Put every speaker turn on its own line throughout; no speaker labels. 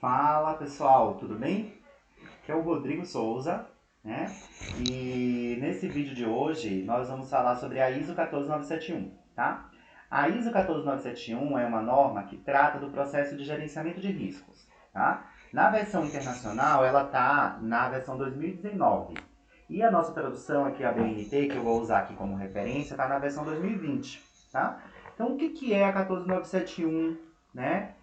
Fala pessoal, tudo bem? Aqui é o Rodrigo Souza, né? E nesse vídeo de hoje nós vamos falar sobre a ISO 14971, tá? A ISO 14971 é uma norma que trata do processo de gerenciamento de riscos, tá? Na versão internacional ela está na versão 2019 e a nossa tradução aqui, a BNT, que eu vou usar aqui como referência, está na versão 2020, tá? Então o que é a 14971, né?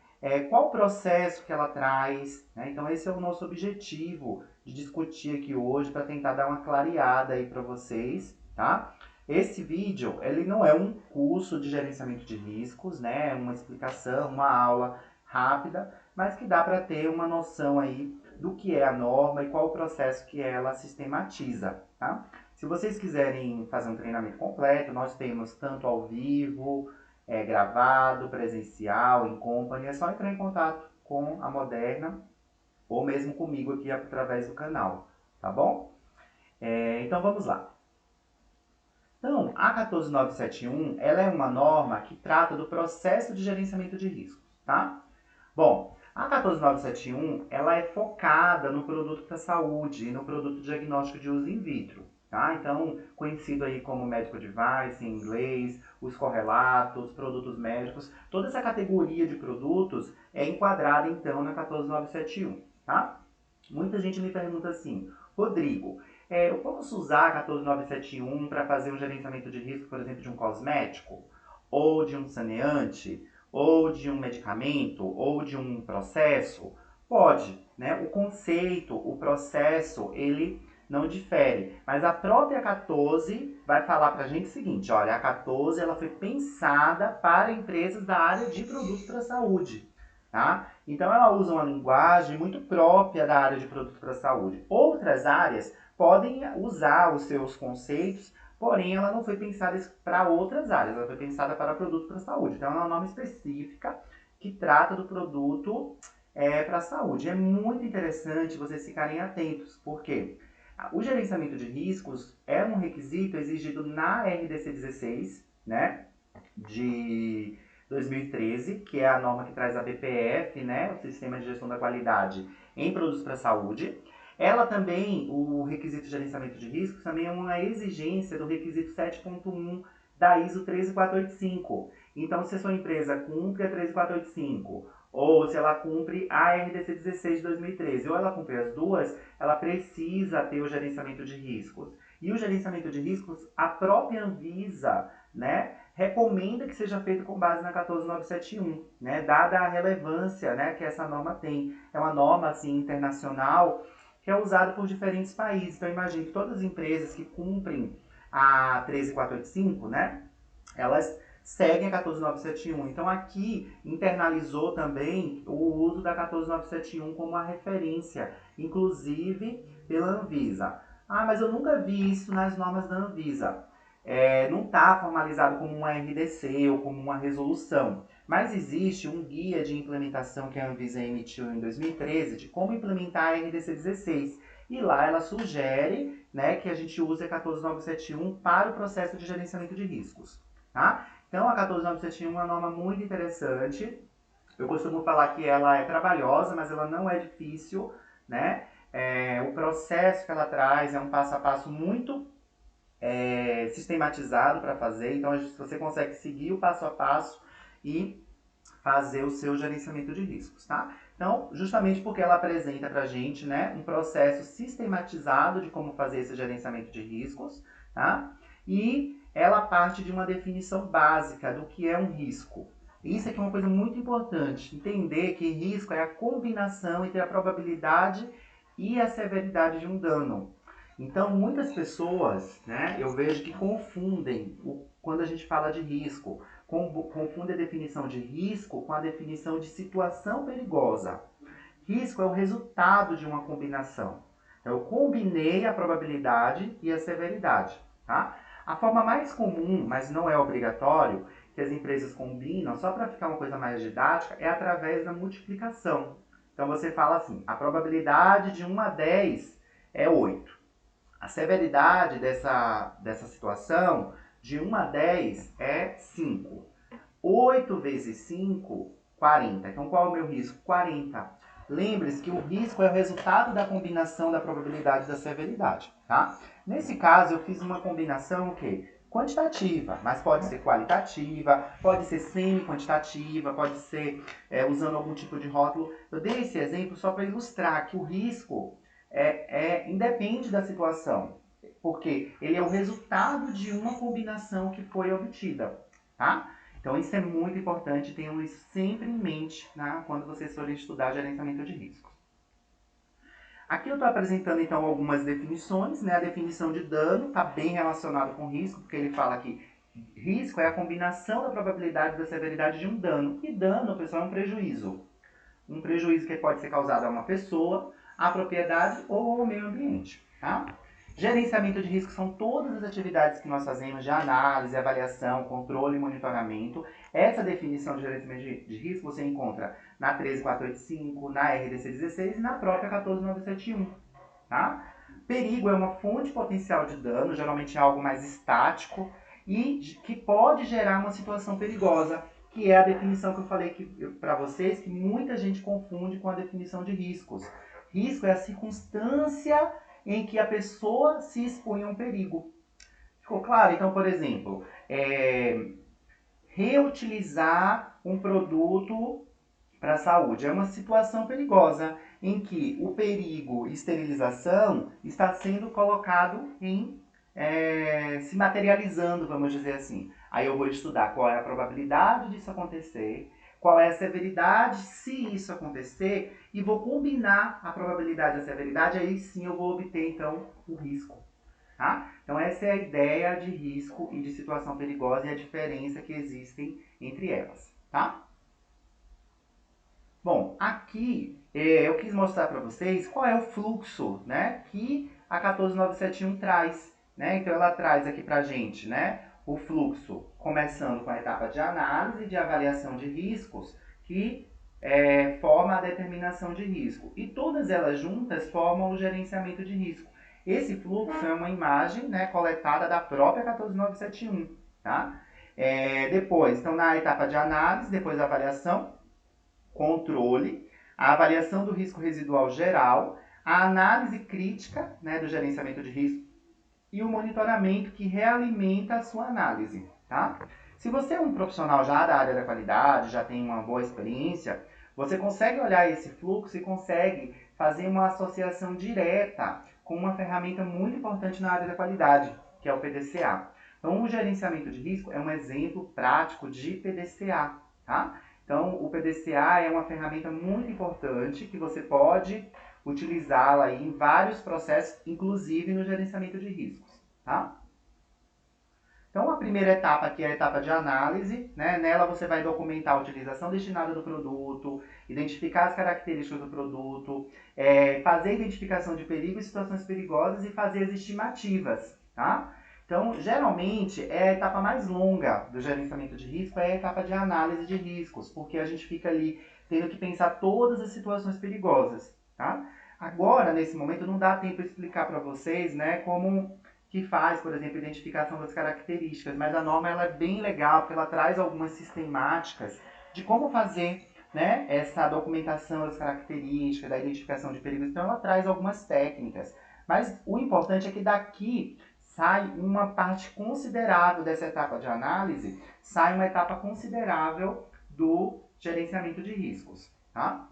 Qual o processo que ela traz, né? Então esse é o nosso objetivo de discutir aqui hoje para tentar dar uma clareada aí para vocês, tá? Esse vídeo, ele não é um curso de gerenciamento de riscos, né? É uma explicação, uma aula rápida, mas que dá para ter uma noção aí do que é a norma e qual o processo que ela sistematiza, tá? Se vocês quiserem fazer um treinamento completo, nós temos tanto ao vivo, gravado, presencial, em company, é só entrar em contato com a Moderna ou mesmo comigo aqui através do canal, tá bom? Então vamos lá. Então, a 14971, ela é uma norma que trata do processo de gerenciamento de riscos, tá? Bom, a 14971, ela é focada no produto da saúde e no produto diagnóstico de uso in vitro, tá? Então, conhecido aí como medical device em inglês, os correlatos, produtos médicos, toda essa categoria de produtos é enquadrada então na 14971, tá? Muita gente me pergunta assim, Rodrigo, eu posso usar a 14971 para fazer um gerenciamento de risco, por exemplo, de um cosmético, ou de um saneante, ou de um medicamento, ou de um processo? Pode, né? O conceito, o processo, ele não difere. Mas a própria 14 vai falar para a gente o seguinte, olha, a 14 ela foi pensada para empresas da área de produtos para a saúde. Tá? Então ela usa uma linguagem muito própria da área de produtos para a saúde. Outras áreas podem usar os seus conceitos, porém ela não foi pensada para outras áreas, ela foi pensada para produtos para a saúde. Então ela é uma norma específica que trata do produto para a saúde. É muito interessante vocês ficarem atentos, porque o gerenciamento de riscos é um requisito exigido na RDC 16, né, de 2013, que é a norma que traz a BPF, né, o Sistema de Gestão da Qualidade em Produtos para a Saúde. Ela também, o requisito de gerenciamento de riscos, também é uma exigência do requisito 7.1 da ISO 13485. Então, se a sua empresa cumpre a 13485, ou se ela cumpre a RDC 16 de 2013, ou ela cumpre as duas, ela precisa ter o gerenciamento de riscos. E o gerenciamento de riscos, a própria Anvisa, né, recomenda que seja feito com base na 14971, né, dada a relevância, né, que essa norma tem. É uma norma assim, internacional que é usada por diferentes países. Então imagine que todas as empresas que cumprem a 13485, né, elas seguem a 14971. Então aqui internalizou também o uso da 14971 como uma referência, inclusive pela Anvisa. Ah, mas eu nunca vi isso nas normas da Anvisa. Não está formalizado como uma RDC ou como uma resolução, mas existe um guia de implementação que a Anvisa emitiu em 2013 de como implementar a RDC 16. E lá ela sugere, né, que a gente use a 14971 para o processo de gerenciamento de riscos. Tá? Então a 14971 é uma norma muito interessante. Eu costumo falar que ela é trabalhosa, mas ela não é difícil, né? O processo que ela traz é um passo a passo muito sistematizado para fazer, então você consegue seguir o passo a passo e fazer o seu gerenciamento de riscos, tá? Então, justamente porque ela apresenta para a gente, né, um processo sistematizado de como fazer esse gerenciamento de riscos, tá? E ela parte de uma definição básica do que é um risco. Isso aqui é uma coisa muito importante, entender que risco é a combinação entre a probabilidade e a severidade de um dano. Então, muitas pessoas, né, eu vejo que confundem quando a gente fala de risco, confunde a definição de risco com a definição de situação perigosa. Risco é o resultado de uma combinação. Então, eu combinei a probabilidade e a severidade. Tá? A forma mais comum, mas não é obrigatório, que as empresas combinam, só para ficar uma coisa mais didática, é através da multiplicação. Então, você fala assim, a probabilidade de 1 a 10 é 8. A severidade dessa situação, de 1 a 10, é 5. 8 vezes 5, 40. Então, qual é o meu risco? 40. Lembre-se que o risco é o resultado da combinação da probabilidade e da severidade, tá? Nesse caso, eu fiz uma combinação o quê? Quantitativa, mas pode ser qualitativa, pode ser semi-quantitativa, pode ser usando algum tipo de rótulo. Eu dei esse exemplo só para ilustrar que o risco independe da situação, porque ele é o resultado de uma combinação que foi obtida, tá? Então isso é muito importante, tenham isso sempre em mente, né, quando vocês forem estudar gerenciamento de riscos. Aqui eu estou apresentando então algumas definições, né? A definição de dano está bem relacionada com risco, porque ele fala que risco é a combinação da probabilidade e da severidade de um dano. E dano, pessoal, é um prejuízo. Um prejuízo que pode ser causado a uma pessoa, à propriedade ou ao meio ambiente, tá? Gerenciamento de risco são todas as atividades que nós fazemos de análise, avaliação, controle e monitoramento. Essa definição de gerenciamento de risco você encontra na 13485, na RDC 16 e na própria 14971. Tá? Perigo é uma fonte potencial de dano, geralmente é algo mais estático e que pode gerar uma situação perigosa, que é a definição que eu falei para vocês, que muita gente confunde com a definição de riscos. Risco é a circunstância em que a pessoa se expõe a um perigo. Ficou claro? Então, por exemplo, reutilizar um produto para a saúde é uma situação perigosa em que o perigo esterilização está sendo colocado se materializando, vamos dizer assim. Aí eu vou estudar qual é a probabilidade disso acontecer, qual é a severidade se isso acontecer, e vou combinar a probabilidade e a severidade, aí sim eu vou obter então o risco. Tá? Então essa é a ideia de risco e de situação perigosa e a diferença que existem entre elas. Tá? Bom, aqui eu quis mostrar para vocês qual é o fluxo, né, que a 14971 traz. Né? Então ela traz aqui para a gente, né, o fluxo, começando com a etapa de análise, de avaliação de riscos, que forma a determinação de risco. E todas elas juntas formam o gerenciamento de risco. Esse fluxo é uma imagem, né, coletada da própria 14971. Tá? Depois, então na etapa de análise, depois da avaliação, controle, a avaliação do risco residual geral, a análise crítica, né, do gerenciamento de risco e o monitoramento que realimenta a sua análise. Tá? Se você é um profissional já da área da qualidade, já tem uma boa experiência, você consegue olhar esse fluxo e consegue fazer uma associação direta com uma ferramenta muito importante na área da qualidade, que é o PDCA. Então, o gerenciamento de risco é um exemplo prático de PDCA. Tá? Então, o PDCA é uma ferramenta muito importante que você pode utilizá-la em vários processos, inclusive no gerenciamento de riscos. Tá? Então, a primeira etapa aqui é a etapa de análise. Né? Nela você vai documentar a utilização destinada do produto, identificar as características do produto, fazer a identificação de perigos e situações perigosas e fazer as estimativas. Tá? Então, geralmente, é a etapa mais longa do gerenciamento de risco, é a etapa de análise de riscos, porque a gente fica ali tendo que pensar todas as situações perigosas. Tá? Agora, nesse momento, não dá tempo de explicar para vocês, né, como que faz, por exemplo, identificação das características, mas a norma ela é bem legal, porque ela traz algumas sistemáticas de como fazer, né, essa documentação das características, da identificação de perigos. Então, ela traz algumas técnicas. Mas o importante é que daqui sai uma parte considerável dessa etapa de análise, sai uma etapa considerável do gerenciamento de riscos. Tá?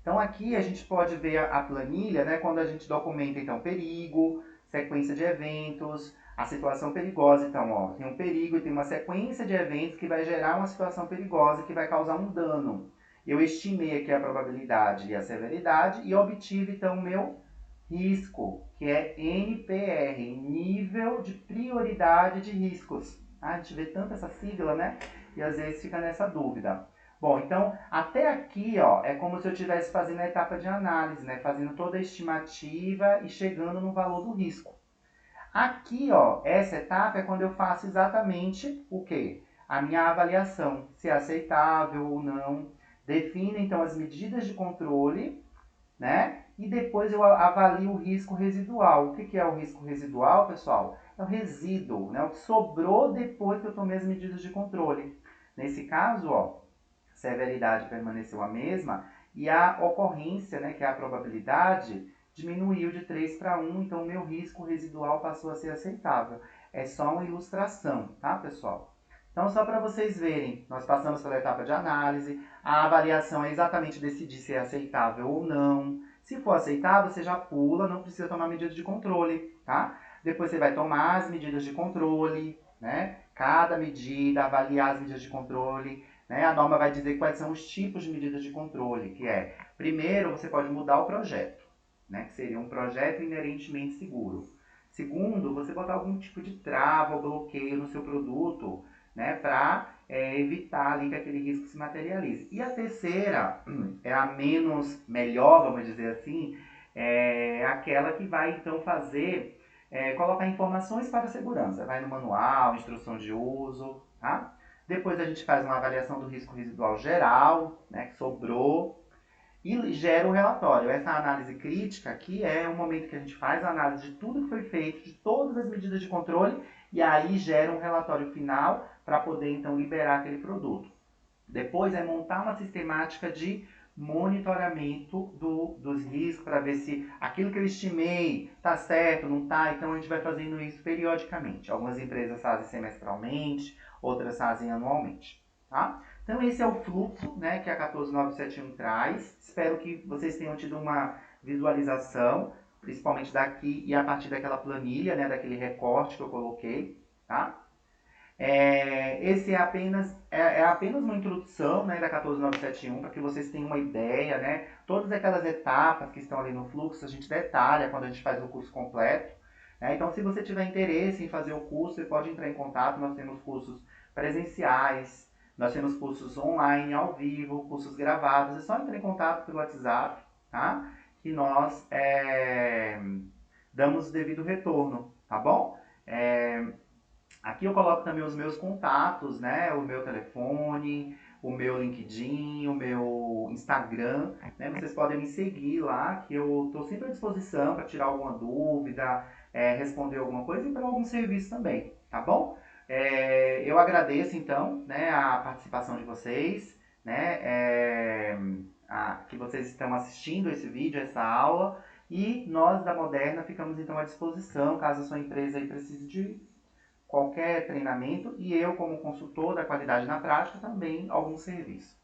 Então aqui a gente pode ver a planilha, né, quando a gente documenta então perigo, sequência de eventos, a situação perigosa. Então, ó, tem um perigo e tem uma sequência de eventos que vai gerar uma situação perigosa que vai causar um dano. Eu estimei aqui a probabilidade e a severidade e obtive então o meu risco, que é NPR, nível de prioridade de riscos. A gente vê tanto essa sigla, né? E às vezes fica nessa dúvida. Bom, então, até aqui, ó, é como se eu estivesse fazendo a etapa de análise, né? Fazendo toda a estimativa e chegando no valor do risco. Aqui, ó, essa etapa é quando eu faço exatamente o quê? A minha avaliação, se é aceitável ou não. Defino, então, as medidas de controle, né? E depois eu avalio o risco residual. O que é o risco residual, pessoal? É o resíduo, né? O que sobrou depois que eu tomei as medidas de controle. Nesse caso, ó, severidade permaneceu a mesma, e a ocorrência, né, que é a probabilidade, diminuiu de 3 para 1, então o meu risco residual passou a ser aceitável. É só uma ilustração, tá, pessoal? Então, só para vocês verem, nós passamos pela etapa de análise, a avaliação é exatamente decidir se é aceitável ou não. Se for aceitável, você já pula, não precisa tomar medidas de controle, tá? Depois você vai tomar as medidas de controle, né? Cada medida, avaliar as medidas de controle, né? A norma vai dizer quais são os tipos de medidas de controle, que é, primeiro, você pode mudar o projeto, né? Que seria um projeto inerentemente seguro. Segundo, você botar algum tipo de trava ou bloqueio no seu produto, né, para evitar ali que aquele risco se materialize. E a terceira, é a menos melhor, vamos dizer assim, é aquela que vai então fazer, colocar informações para a segurança. Vai no manual, instrução de uso, tá? Depois a gente faz uma avaliação do risco residual geral, né, que sobrou, e gera um relatório. Essa análise crítica aqui é o momento que a gente faz a análise de tudo que foi feito, de todas as medidas de controle, e aí gera um relatório final para poder então liberar aquele produto. Depois é montar uma sistemática de monitoramento dos riscos para ver se aquilo que eu estimei está certo, não está. Então a gente vai fazendo isso periodicamente. Algumas empresas fazem semestralmente, outras fazem anualmente. Tá? Então esse é o fluxo, né, que a 14971 traz. Espero que vocês tenham tido uma visualização, principalmente daqui e a partir daquela planilha, né, daquele recorte que eu coloquei. Tá? Esse é apenas uma introdução, né, da 14971 para que vocês tenham uma ideia, né? Todas aquelas etapas que estão ali no fluxo a gente detalha quando a gente faz o curso completo. Né? Então, se você tiver interesse em fazer o curso, você pode entrar em contato. Nós temos cursos presenciais, nós temos cursos online, ao vivo, cursos gravados. É só entrar em contato pelo WhatsApp, tá? Que nós damos o devido retorno, tá bom? Aqui eu coloco também os meus contatos, né? O meu telefone, o meu LinkedIn, o meu Instagram, né? Vocês podem me seguir lá, que eu estou sempre à disposição para tirar alguma dúvida, responder alguma coisa e para algum serviço também, tá bom? Eu agradeço então, né, a participação de vocês, né? Que vocês estão assistindo esse vídeo, essa aula, e nós da Moderna ficamos então à disposição, caso a sua empresa aí precise de qualquer treinamento e eu, como consultor da qualidade na prática, também algum serviço.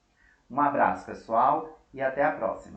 Um abraço, pessoal, e até a próxima.